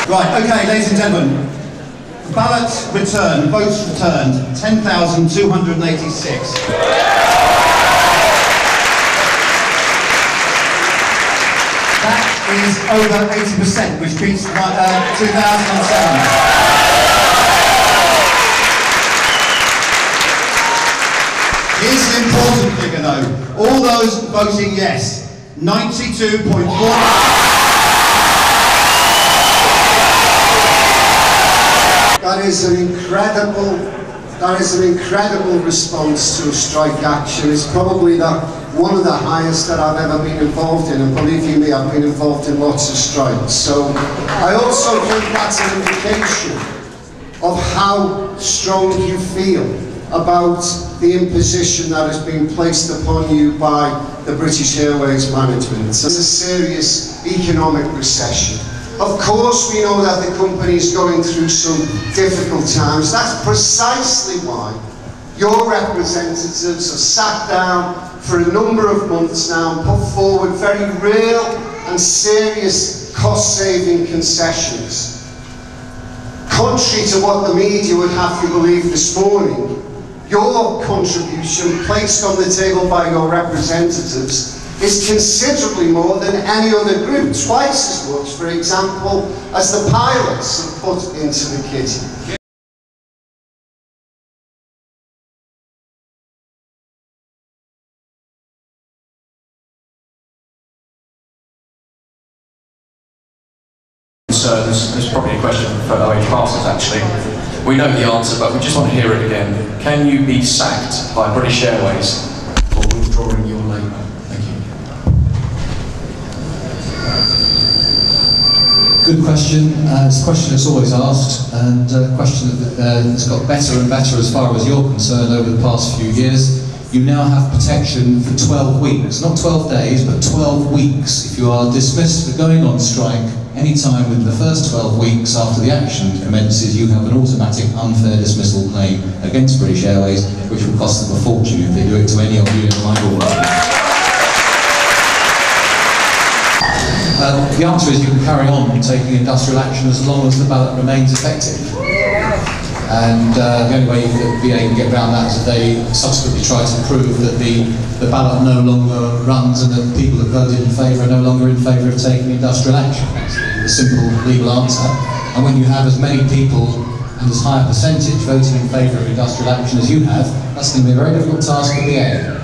Right, okay, ladies and gentlemen. The ballot returned, votes returned, 10,286. That is over 80%, which beats 2007. Here's the important figure though. All those voting yes, 92.4%. That is an incredible response to a strike action. It's probably one of the highest that I've ever been involved in, and believe you me, I've been involved in lots of strikes. So I also think that's an indication of how strong you feel about the imposition that has been placed upon you by the British Airways management. It's a serious economic recession. Of course we know that the company is going through some difficult times. That's precisely why your representatives have sat down for a number of months now and put forward very real and serious cost-saving concessions. Contrary to what the media would have you believe this morning, your contribution placed on the table by your representatives is considerably more than any other group, twice as much, for example, as the pilots have put into the kitty. So there's probably a question for OH Masters actually. We know the answer, but we just want to hear it again. Can you be sacked by British Airways for withdrawing your labour? Good question. It's a question that's always asked, and a question that's got better and better as far as you're concerned over the past few years. You now have protection for 12 weeks, not 12 days, but 12 weeks. If you are dismissed for going on strike any time within the first 12 weeks after the action commences, you have an automatic unfair dismissal claim against British Airways, which will cost them a fortune if they do it to any of you in the line of work. The answer is you can carry on taking industrial action as long as the ballot remains effective. And the only way that VA can get around that is if they subsequently try to prove that the ballot no longer runs and that people that voted in favour are no longer in favour of taking industrial action. That's the simple legal answer. And when you have as many people and as high a percentage voting in favour of industrial action as you have, that's going to be a very difficult task for VA.